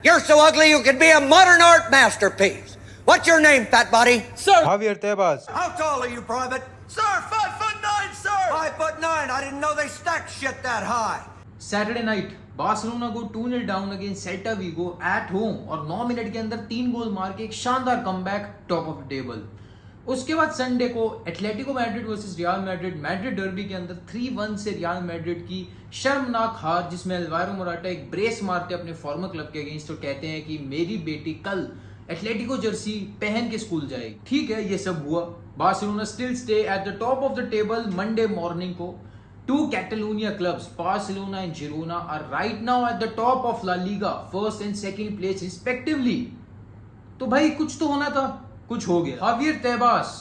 You're so ugly you could be a modern art masterpiece. What's your name, fat body? Sir. Javier Tebas. How tall are you, Private? Sir, 5'9", sir. 5'9". I didn't know they stacked shit that high. Saturday night, Barcelona को 2-0 down against Celta Vigo at home और 9 minute के अंदर 3 गोल मार के एक शानदार comeback top of table. उसके बाद संडे को Atletico Madrid versus real Madrid derby के अंदर 3-1 से रियल मैड्रिड की शर्मनाक हार, जिसमें अल्वारो मोराटा एक ब्रेस मारते अपने फॉर्मर क्लब के अगेंस्ट तो कहते हैं कि मेरी बेटी कल एटलेटिको जर्सी पहन के स्कूल जाएगी। ठीक है, ये सब हुआ। Barcelona still stay at the top of the table Monday morning को। Two Catalonia clubs, Barcelona and Girona, are right now at the top of La Liga, first and second place respectively. तो भाई कुछ तो होना था, कुछ हो गया। हावियर तेबास,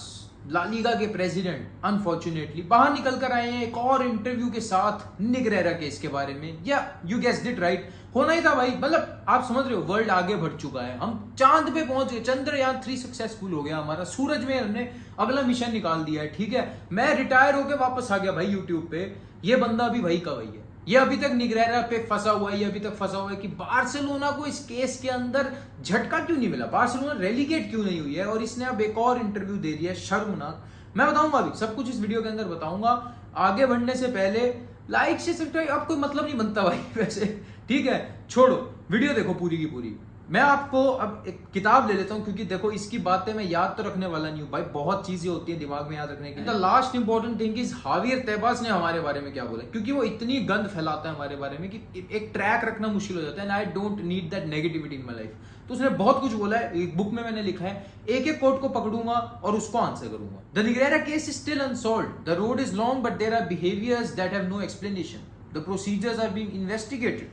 ला लीगा के प्रेसिडेंट, अनफॉर्चुनेटली बाहर निकल कर आए हैं एक और इंटरव्यू के साथ निग्रेरा केस के बारे में। या यू गेस्ड इट राइट, होना ही था भाई। मतलब आप समझ रहे हो, वर्ल्ड आगे बढ़ चुका है, हम चांद पे पहुंच गए, चंद्रयान 3 सक्सेसफुल हो गया हमारा, सूरज में हमने अगला मिशन निकाल दिया है। ठीक है, मैं रिटायर होकर वापस आ गया भाई यूट्यूब पे। ये बंदा अभी भाई का वही है, ये अभी तक निग्रेरा पे फंसा हुआ है, ये अभी तक फंसा हुआ है कि बार्सिलोना को इस केस के अंदर झटका क्यों नहीं मिला, बार्सिलोना रेलीगेट क्यों नहीं हुई है। और इसने अब एक और इंटरव्यू दे दिया, शर्मनाक। मैं बताऊंगा अभी सब कुछ इस वीडियो के अंदर बताऊंगा। आगे बढ़ने से पहले लाइक से सब्सक्राइब, अब कोई मतलब नहीं बनता भाई वैसे। ठीक है, छोड़ो, वीडियो देखो पूरी की पूरी। मैं आपको अब एक किताब ले लेता हूं, क्योंकि देखो इसकी बातें मैं याद तो रखने वाला नहीं हूं भाई, बहुत चीजें होती हैं दिमाग में याद रखने की। The last important thing is Javier Tebas ने हमारे बारे में क्या बोला, क्योंकि वो इतनी गंद फैलाता है हमारे बारे में कि एक ट्रैक रखना मुश्किल हो जाता है। And I don't need that negativity in my life. तो उसने बहुत कुछ बोला है, एक बुक में मैंने लिखा है, एक एक कोट को पकड़ूंगा और उसको आंसर करूंगा। The Negreira case is still unsolved, the road is long but there are behaviours that have no explanation, the procedures are being investigated,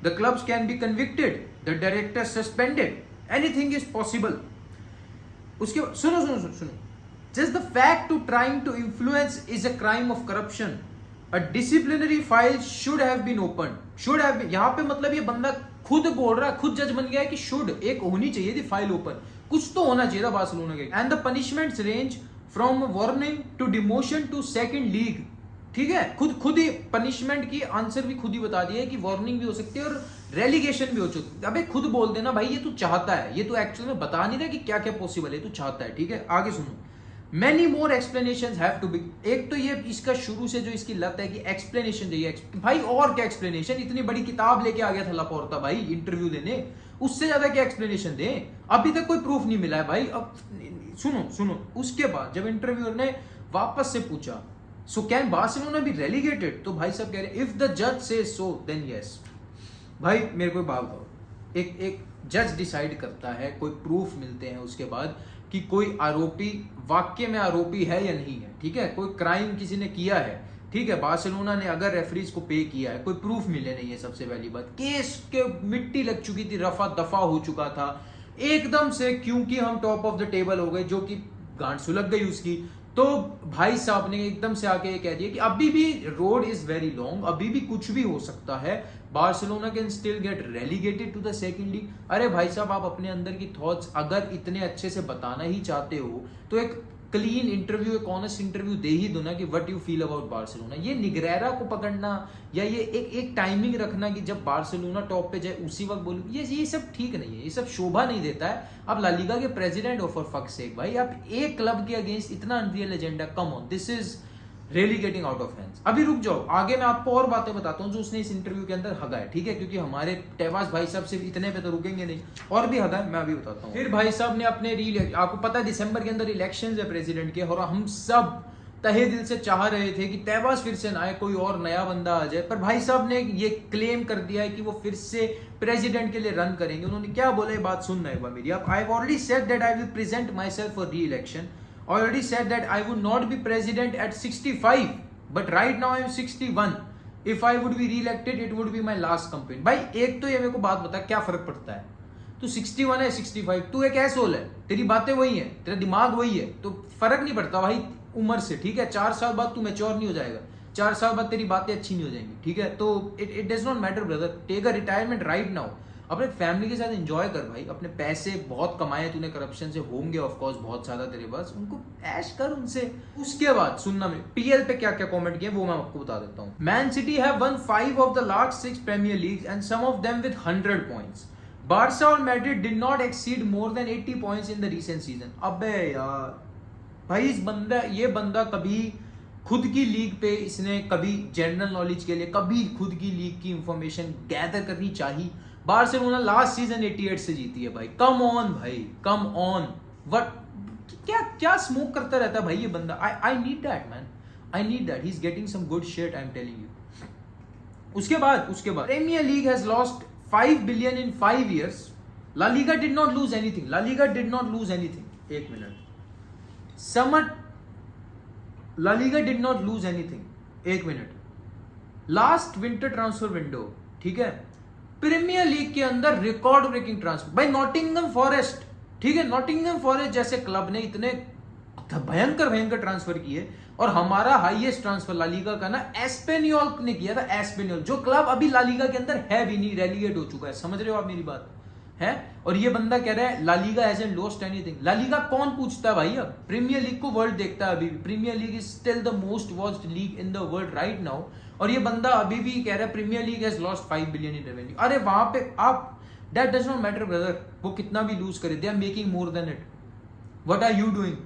the clubs can be convicted, the director suspended, anything is possible. उसके सुनो, just the fact to trying to influence is a crime of corruption. A disciplinary file should have been opened. Should have been, यहाँ पे मतलब ये बंदा खुद बोल रहा है, खुद जज बन गया है कि शुड एक होनी चाहिए थी फाइल ओपन, कुछ तो होना चाहिए था बार्सिलोना के। And the punishments range from warning to demotion to second league. ठीक है, खुद ही पनिशमेंट की आंसर भी खुद ही बता दिया है कि वार्निंग भी हो सकती है और रेलीगेशन भी हो सकती है। अबे खुद बोल देना भाई, ये तू चाहता है, ये तू एक्चुअली में बता नहीं रहा कि क्या क्या पॉसिबल है, तू चाहता है। ठीक है, आगे सुनो। Many more explanations have to be. एक तो ये इसका शुरू से जो इसकी लत है कि एक्सप्लेनेशन चाहिए भाई, और क्या एक्सप्लेनेशन, इतनी बड़ी किताब लेके आ गया था लापोर्ता भाई इंटरव्यू देने, उससे ज्यादा क्या एक्सप्लेनेशन दे, अभी तक कोई प्रूफ नहीं मिला है भाई। अब सुनो, उसके बाद जब इंटरव्यूअर ने वापस से पूछा so can Barcelona be relegated, तो भाई सब कह रहे हैं इफ द जज सेज सो देन यस। भाई मेरे को बात बताओ, एक जज डिसाइड करता है, कोई प्रूफ मिलते हैं उसके बाद कि कोई आरोपी वाकई में आरोपी है या नहीं है। ठीक है, कोई क्राइम किसी ने किया है। ठीक है, बार्सिलोना ने अगर रेफरीज को पे किया है, कोई प्रूफ मिले नहीं है, सबसे पहली बात, केस के मिट्टी लग चुकी थी, रफा दफा हो चुका था एकदम से, क्योंकि हम टॉप ऑफ द टेबल हो गए, जो कि गांठ सुलग गई उसकी। तो भाई साहब ने एकदम से आके ये कह दिया कि अभी भी रोड इज वेरी लॉन्ग, अभी भी कुछ भी हो सकता है, Barcelona can still get relegated to the second league. अरे भाई साहब, आप अपने अंदर की थॉट्स अगर इतने अच्छे से बताना ही चाहते हो तो एक क्लीन इंटरव्यू, एक ऑनेस्ट इंटरव्यू दे ही दो ना कि what you feel about Barcelona. ये निग्रेरा को पकड़ना या ये एक टाइमिंग रखना कि जब बार्सिलोना टॉप पे जाए उसी वक्त बोलूं, ये सब ठीक नहीं है, ये सब शोभा नहीं देता है। आप ला लीगा के प्रेसिडेंट हो फॉर फक सेक भाई, आप एक क्लब के अगेंस्ट इतना unreal agenda, come on, this is really getting out of hands. अभी रुक जाओ, आगे मैं आपको और बातें बताता हूँ जो उसने इस इंटरव्यू के अंदर हगा है। ठीक है, क्योंकि हमारे तेबास भाई साहब सिर्फ इतने पे तो रुकेंगे नहीं, और भी हगा है, मैं अभी बताता हूँ। फिर भाई साहब ने अपने आपको पता है दिसंबर के अंदर इलेक्शंस है प्रेसिडेंट के, और हम सब तहे दिल से चाह रहे थे कि तेबास फिर से ना आए, कोई और नया बंदा आ जाए, पर भाई साहब ने ये क्लेम कर दिया है कि वो फिर से प्रेसिडेंट के लिए रन करेंगे। उन्होंने क्या बोला, ये बात सुनना एक बार मेरी। I have already said that I will present myself for reelection, already said that I would not be president at 65, but right now I am 61. If I would be re-elected, it would be my last campaign. भाई एक तो ये मेरे को बात बता, क्या फर्क पड़ता है, तू 61 है 65, तू एक एसोल है, तेरी बातें वही है, तेरा दिमाग वही है, तो फर्क नहीं पड़ता भाई उम्र से। ठीक है, 4 साल बाद तू मैच्योर नहीं हो जाएगा, 4 साल बाद तेरी बातें अच्छी नहीं हो जाएंगी। ठीक है, तो it does not matter brother, take a retirement right now, अपने फैमिली के साथ एंजॉय कर भाई, अपने पैसे बहुत कमाए तूने करप्शन से, होंगे ऑफ कोर्स बहुत ज्यादा तेरे पास, उनको ऐश कर उनसे। उसके बाद सुनना, में पीएल पे क्या क्या कमेंट किए वो मैं आपको बता देता हूँ। Man City have won 5 of the last 6 Premier Leagues and some of them with 100 points. Barca और Madrid did not exceed more than 80 points in the recent season. अबे यार भाई ये बंदा कभी खुद की लीग पे, इसने कभी जनरल नॉलेज के लिए कभी खुद की लीग की इंफॉर्मेशन गैदर करनी चाहिए। बार्सिलोना लास्ट सीजन 88 से जीती है भाई, कम ऑन भाई, कम ऑन। व्हाट, क्या क्या स्मोक करता रहता है भाई ये बंदा। I need that man, I need that, he is getting some good shit, I am telling you. उसके बाद Premier league has lost 5 billion in 5 years। La Liga did not lose anything, La Liga did not lose anything. एक minute, summer La Liga did not lose anything, एक minute. Last winter transfer window, ठीक है, premiere League के अंदर record breaking transfer भाई Nottingham forest, ठीक है, Nottingham forest जैसे क्लब ने इतने भयंकर ट्रांसफर किए, और हमारा हाईएस्ट ट्रांसफर ला लीगा का ना एस्पेनियोल ने किया था। एस्पेनियोल जो क्लब अभी ला लीगा के अंदर है भी नहीं, रेलीगेट हो चुका है, समझ रहे हो आप मेरी बात है। और ये बंदा कह रहा है La Liga hasn't lost anything. La Liga कौन पूछता है भाई, अब प्रीमियर लीग को वर्ल्ड देखता है अभी भी। Premier league is still the most watched league in the world right now, और ये बंदा अभी भी कह रहा है premiere league has lost 5 billion in revenue. अरे वहां पे आप, that does not matter brother, वो कितना भी लूज करे, they are making more than it. What are you doing?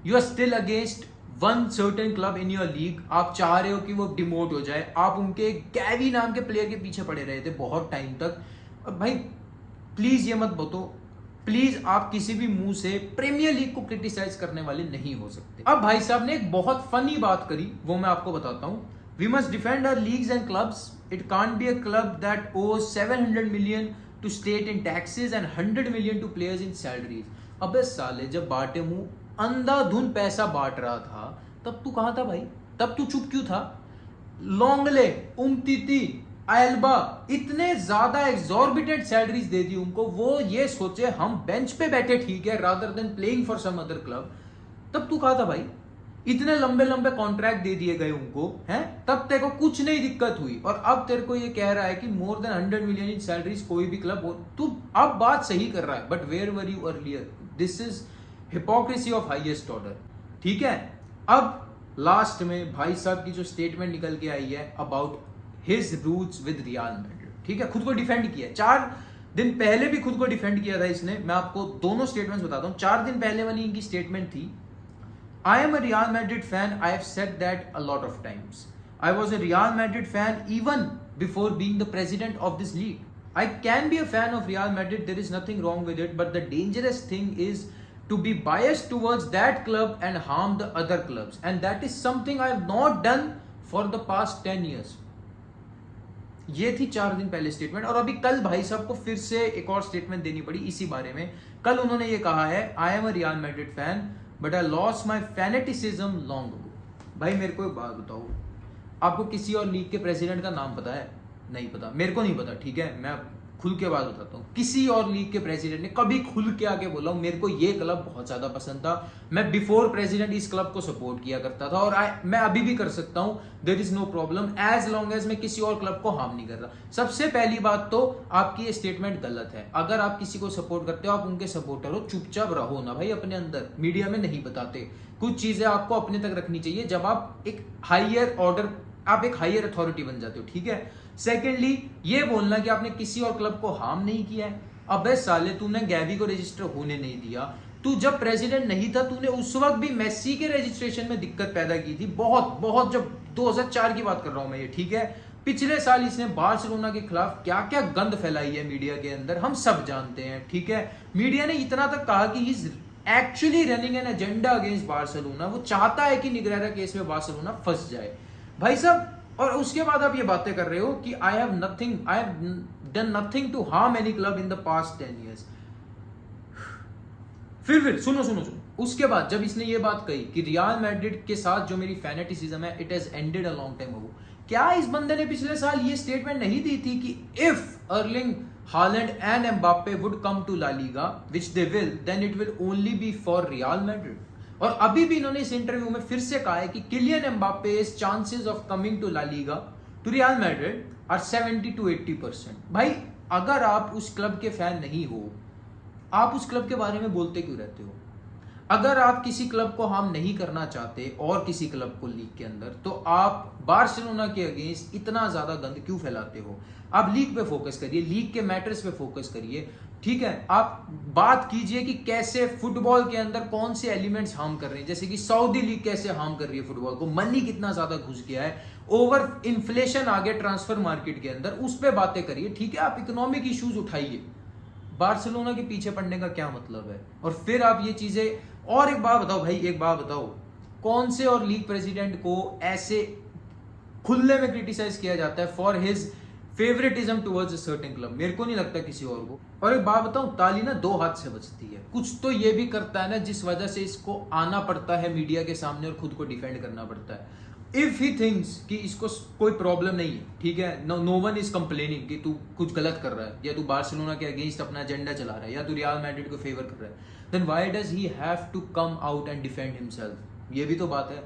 You are still against one certain club in your league. आप चाह रहे हो कि वो डिमोट हो जाए। आप उनके गैवी नाम के प्लेयर के पीछे पड़े रहे थे बहुत टाइम तक। भाई प्लीज ये मत बताओ, प्लीज आप किसी भी मुंह से प्रीमियर लीग को क्रिटिसाइज करने वाले नहीं हो सकते। अब भाई साहब ने एक बहुत फनी बात करी, वो मैं आपको बताता हूं। We must defend our leagues and clubs. It can't be a club that owes 700 million to state in taxes and 100 million to players in salaries. अबे साले, जब बाटे मुंह अंधाधुन पैसा बांट रहा था तब तू कहां था भाई? तब तू चुप क्यों था? लोंगले, उमतीती, एल्बा, इतने ज्यादा एक्सॉर्बिटेंट सैलरीज दे दी उनको, वो ये सोचे हम बेंच पे बैठे ठीक है rather than playing for some other club. तब तू कहा था भाई? इतने लंबे लंबे कॉन्ट्रैक्ट दे दिए गए उनको, हैं? तब तेरे को कुछ नहीं दिक्कत हुई, और अब तेरे को ये कह रहा है कि मोर देन 100 million इन सैलरीज कोई भी क्लब हो। तू अब बात सही कर रहा है, but where were you earlier? This is hypocrisy of highest order, ठीक है। अब लास्ट में भाई साहब की जो स्टेटमेंट निकल के आई है about his roots with Real Madrid, ठीक है, खुद को डिफेंड किया। 4 दिन पहले भी खुद को डिफेंड किया था इसने। मैं आपको दोनों स्टेटमेंट्स बताता हूं। 4 दिन पहले वाली इनकी स्टेटमेंट थी, I am a real Madrid fan, I have said that a lot of times. I was a real Madrid fan even before being the president of this league. I can be a fan of Real Madrid, there is nothing wrong with it, but the dangerous thing is to be biased towards that club and harm the other clubs, and that is something I have not done for the past 10 years. ये थी 4 दिन पहले statement, और अभी कल भाई साहब को फिर से एक और स्टेटमेंट देनी पड़ी इसी बारे में। कल उन्होंने ये कहा है, I am a real Madrid fan but I lost my fanaticism long ago. भाई मेरे को एक बात बताओ, आपको किसी और लीग के प्रेसिडेंट का नाम पता है? नहीं पता, मेरे को नहीं पता, ठीक है, मैं खुल के बात बताता हूँ। किसी और लीग के प्रेसिडेंट ने कभी खुल के आके बोला हूँ मेरे को ये क्लब बहुत ज्यादा पसंद था, मैं बिफोर प्रेसिडेंट इस क्लब को सपोर्ट किया करता था, और मैं अभी भी कर सकता हूँ, there is no problem as long as मैं किसी और क्लब को हार्म नहीं कर रहा। सबसे पहली बात तो आपकी ये स्टेटमेंट गलत है। अगर आप किसी को सपोर्ट करते हो, आप उनके सपोर्टर हो, चुपचाप रहो ना भाई अपने अंदर, मीडिया में नहीं बताते। कुछ चीजें आपको अपने तक रखनी चाहिए जब आप एक हायर ऑर्डर, आप एक हायर अथॉरिटी बन जाते हो, ठीक है। सेकेंडली, ये बोलना कि आपने किसी और क्लब को हार्म नहीं किया है। अबे साले, तूने गैवी को रजिस्टर होने नहीं दिया। तू जब प्रेसिडेंट नहीं था, तूने उस वक्त भी मेसी के रजिस्ट्रेशन में दिक्कत पैदा की थी, बहुत, जब 2004 की बात कर रहा हूं मैं ये, ठीक है। पिछले साल इसने बार्सिलोना के खिलाफ क्या क्या गंद फैलाई है मीडिया के अंदर, हम सब जानते हैं, ठीक है। मीडिया ने इतना तक कहा कि he is actually running an agenda against Barcelona. वो चाहता है कि निग्रेरा केस में बार्सिलोना फंस जाए भाई साहब। और उसके बाद आप ये बातें कर रहे हो कि I have done nothing to harm any club in the past 10 years। फिर सुनो, उसके बाद जब इसने ये बात कही कि रियल मैड्रिड के साथ जो मेरी फैनेटिसिज्म है, it has ended a long time ago, क्या इस बंदे ने पिछले साल ये स्टेटमेंट नहीं दी थी कि if Erling Haaland and Mbappe would come to La Liga, which they will, then it will only be for Real Madrid. और अभी भी इन्होंने इस इंटरव्यू में फिर से कहा है कि Kylian Mbappe chances of coming to La Liga to Real Madrid are 70 to 80%। भाई अगर आप उस क्लब के फैन नहीं हो, आप उस क्लब के बारे में बोलते क्यों रहते हो? अगर आप किसी क्लब को हार्म नहीं करना चाहते और किसी क्लब को लीग के अंदर, तो आप बार्सिलोना के अगेंस्ट इतना ज्यादा गंद क्यों फैलाते हो? आप लीग पे फोकस करिए, लीग के मैटर्स पे फोकस करिए। ठीक है, आप बात कीजिए कि कैसे फुटबॉल के अंदर कौन से एलिमेंट्स हार्म कर रहे हैं, जैसे कि सऊदी लीग कैसे हार्म कर रही है फुटबॉल को, मनी कितना ज्यादा घुस गया है, ओवर इन्फ्लेशन आ गया ट्रांसफर मार्केट के अंदर, उस पर बातें करिए। ठीक है, आप इकोनॉमिक इश्यूज उठाइए, बार्सिलोना के पीछे पड़ने का क्या मतलब है? और फिर आप ये चीजें, और एक बात बताओ भाई, एक बात बताओ, कौन से और लीग प्रेसिडेंट को ऐसे खुले में क्रिटिसाइज किया जाता है for his favouritism towards a certain club? मेरे को नहीं लगता किसी और को। और एक बात बताऊं, ताली ना दो हाथ से बजती है। कुछ तो ये भी करता है ना जिस वजह से इसको आना पड़ता है मीडिया के सामने और खुद को डिफेंड करना पड़ता है। इफ ही थिंक्स कि इसको कोई प्रॉब्लम नहीं है, ठीक है, नो वन इज कंप्लेनिंग कि तू कुछ गलत कर रहा है, या तू बार्सिलोना के अगेंस्ट अपना एजेंडा चला रहा है, या तू रियल मैड्रिड को फेवर कर रहा है, then why does he have to come out and defend himself? ये भी तो बात है,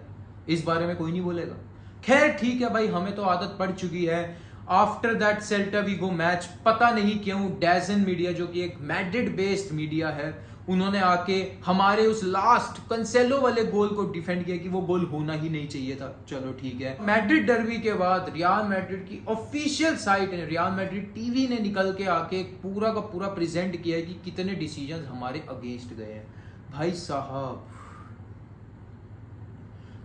इस बारे में कोई नहीं बोलेगा। खैर ठीक है भाई, हमें तो आदत पड़ चुकी है। After that Celta Vigo match, पता नहीं क्यों डैजन मीडिया, जो कि एक मैड्रिड बेस्ड मीडिया है, उन्होंने आके हमारे उस लास्ट कंसेलो वाले गोल को डिफेंड किया कि वो गोल होना ही नहीं चाहिए था। चलो ठीक है, मैड्रिड डर्बी के बाद रियल मैड्रिड की ऑफिशियल साइट है, रियल मैड्रिड टीवी ने निकल के आके पूरा का पूरा प्रेजेंट किया है कि कितने डिसीजंस हमारे अगेंस्ट गए हैं। भाई साहब,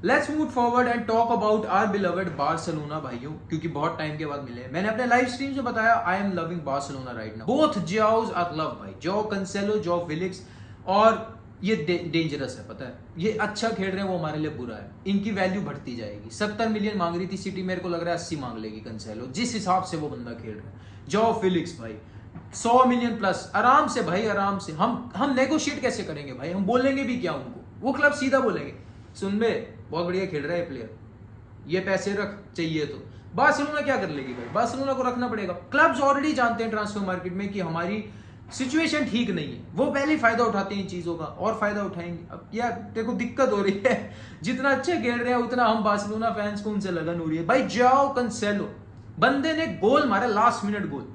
let's move forward and talk about our beloved Barcelona भाइयों, क्योंकि बहुत टाइम के बाद मिले हैं। मैंने अपने लाइव स्ट्रीम से बताया I am loving Barcelona right now, both Joaos are love भाई, जो कंसेलो, जो फिलिक्स, और ये डेंजरस है, पता है, ये अच्छा खेल रहे हैं, वो हमारे लिए बुरा है, इनकी वैल्यू बढ़ती जाएगी। 70 मिलियन मांग रही थी सिटी, मेरे को लग रहा है 80 मांग लेगी कंसेलो, जिस हिसाब से वो बंदा खेल रहा है। जो फिलिक्स भाई 100 मिलियन प्लस आराम से भाई, आराम से। हम नेगोशिएट कैसे करेंगे भाई? हम बोलेंगे भी क्या उनको? वो क्लब सीधा बोलेंगे, सुन बे बहुत बढ़िया खेल रहा है प्लेयर, ये पैसे रख चाहिए तो। बार्सिलोना क्या कर लेगी भाई? बार्सिलोना को रखना पड़ेगा। क्लब्स ऑलरेडी जानते हैं ट्रांसफर मार्केट में कि हमारी सिचुएशन ठीक नहीं है, वो पहले ही फायदा उठाते हैं इन चीजों का, और फायदा उठाएंगे। अब यार देखो दिक्कत हो रही है, जितना अच्छे खेल रहे हैं उतना हम बार्सिलोना फैंस को उनसे लगन हो रही है। भाई जाओ कंसेलो, बंदे ने गोल मारा, लास्ट मिनट गोल,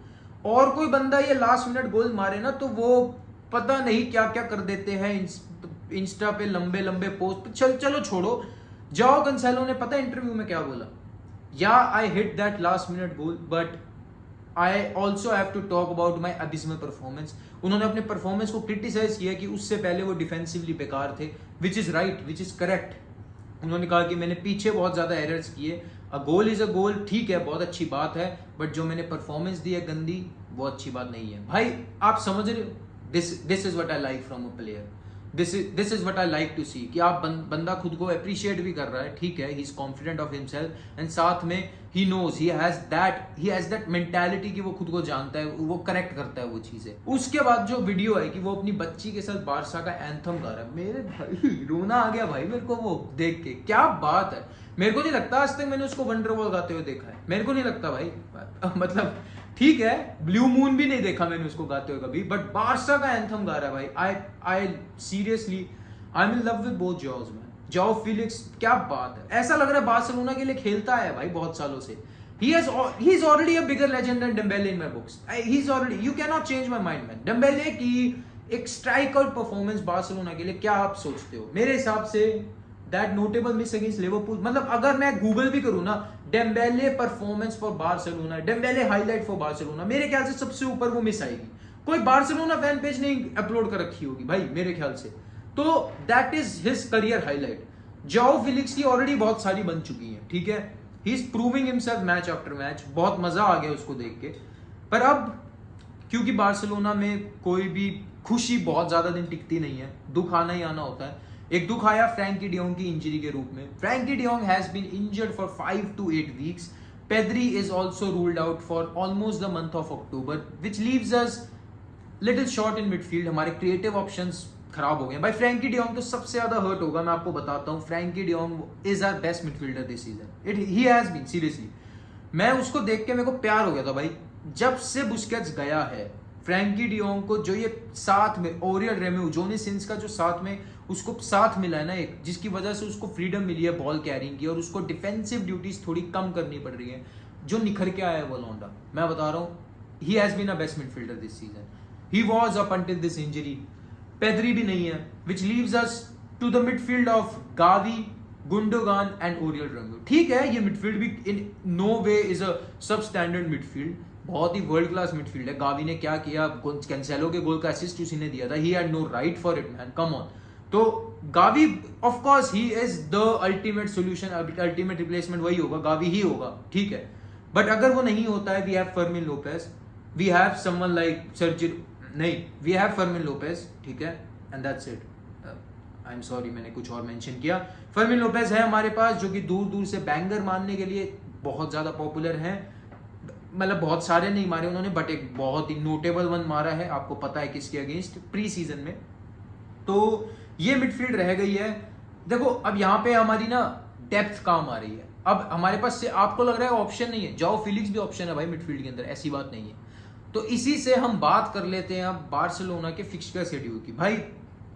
और कोई बंदा ये लास्ट मिनट गोल मारे ना तो वो पता नहीं क्या क्या कर देते हैं इंस्टा पे, लंबे लंबे पोस्ट। चलो छोड़ो, जाओ कंसेलो ने पता इंटरव्यू में क्या बोला, yeah I hit that last minute goal but I also have to talk about my abysmal performance. उन्होंने अपने परफॉर्मेंस को क्रिटिसाइज किया कि उससे पहले वो डिफेंसिवली बेकार थे, which is right, which is correct. उन्होंने कहा कि मैंने पीछे बहुत ज्यादा एरर्स किए, अ गोल इज अ गोल, ठीक है, बहुत अच्छी बात है, बट जो मैंने परफॉर्मेंस दी है गंदी, वो अच्छी बात नहीं है। भाई आप समझ रहे हो, this is what I like from a player, this is what I like to see, कि आप बंदा खुद को अप्रिशिएट भी कर रहा है, ठीक है, he is confident of himself, and साथ में he knows, he has that mentality कि वो खुद को जानता है, वो करेक्ट करता है वो चीजें। उसके बाद जो वीडियो है कि वो अपनी बच्ची के साथ बारसा का एंथम गा रहा है, मेरे भाई रोना आ गया भाई मेरे को वो देख के। क्या बात है, मेरे को नहीं लगता आज तक मैंने उसको वंडरवॉल गाते हुए देखा है, मेरे को नहीं लगता भाई, मतलब ठीक है, ब्लू मून भी नहीं देखा मैंने उसको गाते हुए कभी, बट बारसा का एंथम गा रहा है भाई। I seriously I am in love with both jaws man. जाओ फिलिक्स, क्या बात है, ऐसा लग रहा है बार्सिलोना के लिए खेलता है भाई बहुत सालों से। he is already a bigger legend than Dembele in my books. He's already, you cannot change my mind man. Dembele की एक स्ट्राइक आउट परफॉर्मेंस बार्सिलोना के लिए, क्या आप सोचते हो? मेरे हिसाब say that notable miss against Liverpool, मतलब अगर मैं गूगल भी करूं ना, Dembélé performance for Barcelona, Dembélé highlight for Barcelona, मेरे ख्याल से सबसे ऊपर वो मिस आएगी। कोई बार्सिलोना फैन पेज नहीं अपलोड कर रखी होगी भाई मेरे ख्याल से, तो that is his career highlight. जाओ फिलिक्स की ऑलरेडी बहुत सारी बन चुकी है, ठीक है, he is proving himself match after match, बहुत मजा आ गया उसको देख के। पर अब क्योंकि बार्सिलोना में कोई भी खुशी बहुत ज्यादा दिन टिकती नहीं है, दुख आना ही आना होता है। एक दुख आया फ्रैंकी डियोंग की इंजरी के रूप में। Frenkie de Jong has been injured for 5 to 8 weeks. Pedri is also ruled out for almost the month of October, which leaves us little short in midfield. हमारे क्रिएटिव ऑप्शंस खराब हो गए भाई। Frenkie de Jong तो सबसे ज्यादा हर्ट होगा, मैं आपको बताता हूँ। Frenkie de Jong is our best midfielder this season, he has been seriously. मैं उसको देख के मेरे को प्यार हो गया था भाई। जब से बुस्केट्स गया है, फ्रैंकी डियोंग को जो ये साथ में ओरियल रेम्यू, जोनी सिंस का जो साथ में उसको साथ मिला है ना एक, जिसकी वजह से उसको फ्रीडम मिली है बॉल कैरिंग की, और उसको डिफेंसिव ड्यूटीज थोड़ी कम करनी पड़ रही है, जो निखर के आया है वो लौंडा। मैं बता रहा हूँ, he has been a best midfielder this season, he was up until this injury. Pedri भी नहीं है, which leaves us to the midfield of Gavi, Gundogan and Oriol Romeu. ठीक है, ये मिडफील्ड भी in no way is a सब standard midfield, बहुत ही world class midfield है। गावी ने क्या किया, कैंसेलो के गोल का असिस्ट उसी ने दिया था, he had no right for it man, come on. तो Gavi of course he is the ultimate solution, ultimate replacement वही होगा, गावी ही होगा, ठीक है। बट अगर वो नहीं होता है, we have Fermin Lopez, we have someone like we have Fermin Lopez, ठीक है, and that's it. I am sorry, मैंने कुछ और मेंशन किया। फर्मिन लोपेज है हमारे पास, जो कि दूर दूर से बैंगर मारने के लिए बहुत ज्यादा पॉपुलर है, मतलब बहुत सारे नहीं मारे उन्होंने, बट एक बहुत ही नोटेबल वन मारा है, आपको पता है किसके अगेंस्ट, प्री सीजन में। तो ये मिडफील्ड रह गई है। देखो अब यहाँ पे हमारी ना डेप्थ काम आ रही है। अब हमारे पास से आपको लग रहा है ऑप्शन नहीं है, जाओ फिलिक्स भी ऑप्शन है भाई मिडफील्ड के अंदर, ऐसी बात नहीं है। तो इसी से हम बात कर लेते हैं अब बार्सिलोना के फिक्सचर शेड्यूल की। भाई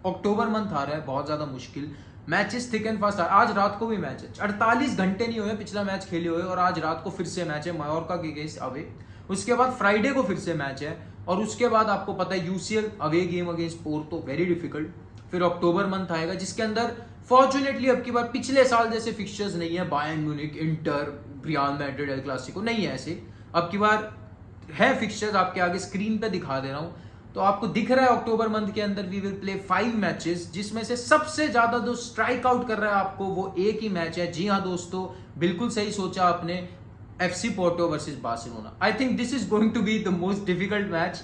अक्टूबर मंथ आ रहा है, बहुत ज्यादा मुश्किल मैचेस, थिक एंड फास्ट। आज रात को भी मैच है, 48 घंटे नहीं हुए पिछला मैच खेले हुए, और आज रात को फिर से मैच है मायोर्का के अगेंस्ट अवे। उसके बाद फ्राइडे को फिर से मैच है, और उसके बाद आपको पता है UCL away game against Porto, very difficult. फिर अक्टूबर मंथ आएगा, जिसके अंदर फॉर्चुनेटली अब की बार पिछले साल जैसे फिक्सचर्स नहीं है, Bayern Munich, inter, real Madrid, El Clasico नहीं है ऐसे। अब की बार है फिक्सचर्स, आपके आगे स्क्रीन पे दिखा दे रहा हूं, तो आपको दिख रहा है अक्टूबर मंथ के अंदर वी विल प्ले 5 मैचेस, जिसमें से सबसे ज्यादा जो स्ट्राइक आउट कर रहा है आपको वो एक ही मैच है। जी हाँ दोस्तों, बिल्कुल सही सोचा आपने, FC Porto versus Barcelona. I think this is going to be the most difficult match.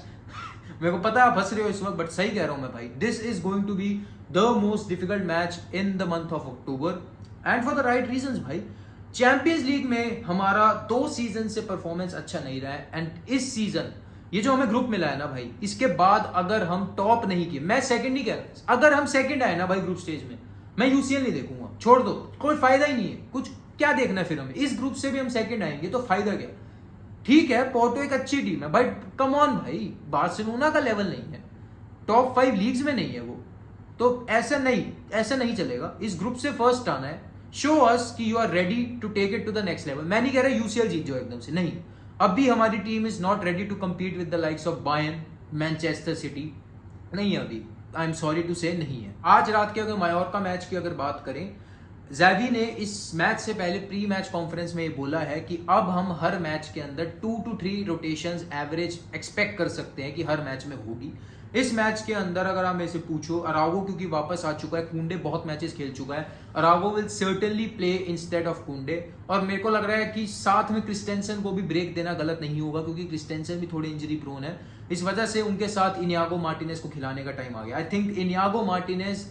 मेरे को पता है आप हंस रहे हो इस वक्त, बट सही कह रहा हूं मैं भाई, this is going to be the most difficult match in the month of October, and for the right reasons भाई। चैंपियंस लीग में हमारा 2 सीजन से परफॉर्मेंस अच्छा नहीं रहा है, एंड इस सीजन ये जो हमें ग्रुप मिला है ना भाई, इसके बाद अगर हम टॉप नहीं किए, मैं सेकंड नहीं कह रहा, अगर हम सेकंड आए ना भाई ग्रुप स्टेज में, मैं यूसीएल नहीं देखूंगा, छोड़ दो, कोई फायदा ही नहीं है, कुछ क्या देखना है फिर हमें। इस ग्रुप से भी हम सेकंड आएंगे तो फायदा क्या। ठीक है पोर्टो एक अच्छी टीम है, बट कम ऑन भाई, बार्सिलोना का लेवल नहीं है, टॉप 5 लीग्स में नहीं है वो, तो ऐसा नहीं चलेगा। इस ग्रुप से फर्स्ट आना है, शो अस कि you are ready to take it to the next level. मैं नहीं कह रहा यूसीएल जीत जाओ एकदम से, नहीं, अभी हमारी team is not ready to compete with the likes of Bayern, Manchester City, नहीं है अभी, आई एम सॉरी टू से नहीं है। आज रात के अगर मायोर्का मैच की अगर बात करें, ज़ैवी ने इस मैच से पहले प्री मैच कॉन्फ्रेंस में ये बोला है कि अब हम हर मैच के अंदर 2 to 3 रोटेशंस एवरेज एक्सपेक्ट कर सकते हैं कि हर मैच में होगी। इस मैच के अंदर अगर आप मेरे से पूछो, अरागो क्योंकि वापस आ चुका है, कुंडे बहुत मैचेस खेल चुका है, Araujo will certainly play instead of Kounde, और मेरे को लग रहा है कि साथ में क्रिस्टेंसन को भी ब्रेक देना गलत नहीं होगा, क्योंकि क्रिस्टेंसन भी थोड़े इंजरी प्रोन है, इस वजह से उनके साथ इनियागो मार्टिनेज को खिलाने का टाइम आ गया। I think Inigo Martinez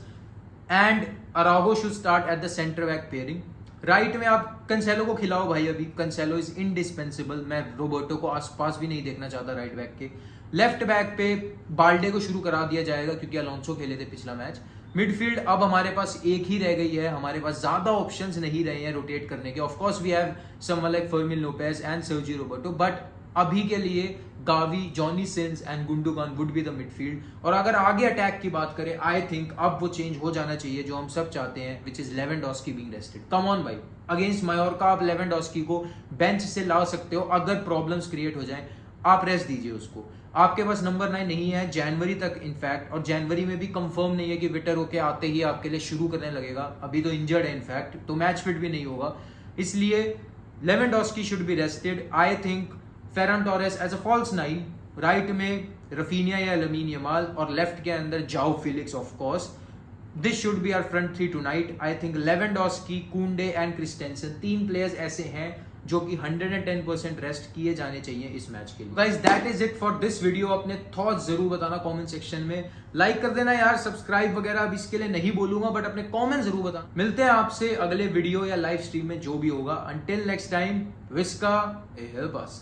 and Araujo should start at the centre back pairing. Right में आप कंसेलो को खिलाओ भाई, अभी कंसेलो इज इनडिस्पेंसिबल, मैं रोबर्टो को आसपास भी नहीं देखना चाहता राइट बैक के। लेफ्ट बैक पे बाल्डे को शुरू करा दिया जाएगा, क्योंकि अलोंसो खेले थे पिछला मैच। मिडफील्ड अब हमारे पास एक ही रह गई है, हमारे पास ज्यादा ऑप्शंस नहीं रहे हैं रोटेट करने के। Of course we have someone like Fermin Lopez and Sergi Roberto, but अभी के लिए Gavi, Johnny Sins and Gundogan would be the midfield. और अगर आगे अटैक की बात करें, आई थिंक अब वो चेंज हो जाना चाहिए जो हम सब चाहते हैं, which is Lewandowski being rested. Come on भाई, अगेंस्ट मायोर्का आप लेवेंडोस्की को बेंच से ला सकते हो, अगर प्रॉब्लम्स क्रिएट हो जाए आप रेस्ट दीजिए उसको। आपके पास नंबर 9 नहीं है जनवरी तक इनफैक्ट, और जनवरी में भी कंफर्म नहीं है कि विटर होके आते ही आपके लिए शुरू करने लगेगा, अभी तो इंजर्ड है इनफैक्ट, तो मैच फिट भी नहीं होगा, इसलिए Lewandowski should be rested. I think Ferran Torres as a false 9, right में रफीनिया या लमीन यमाल, और लेफ्ट के अंदर जाओ Felix. Of course this should be our front 3 tonight. I think Lewandowski, Kounde and Christensen, 3 players ऐसे हैं जो कि 110% रेस्ट किए जाने चाहिए इस मैच के लिए। Guys that is it for this video. अपने थॉट्स जरूर बताना कमेंट सेक्शन में, लाइक कर देना यार, सब्सक्राइब वगैरह अब इसके लिए नहीं बोलूंगा, बट अपने कमेंट जरूर बताना। मिलते हैं आपसे अगले वीडियो या लाइव स्ट्रीम में, जो भी होगा। Until next time, Visca help अस।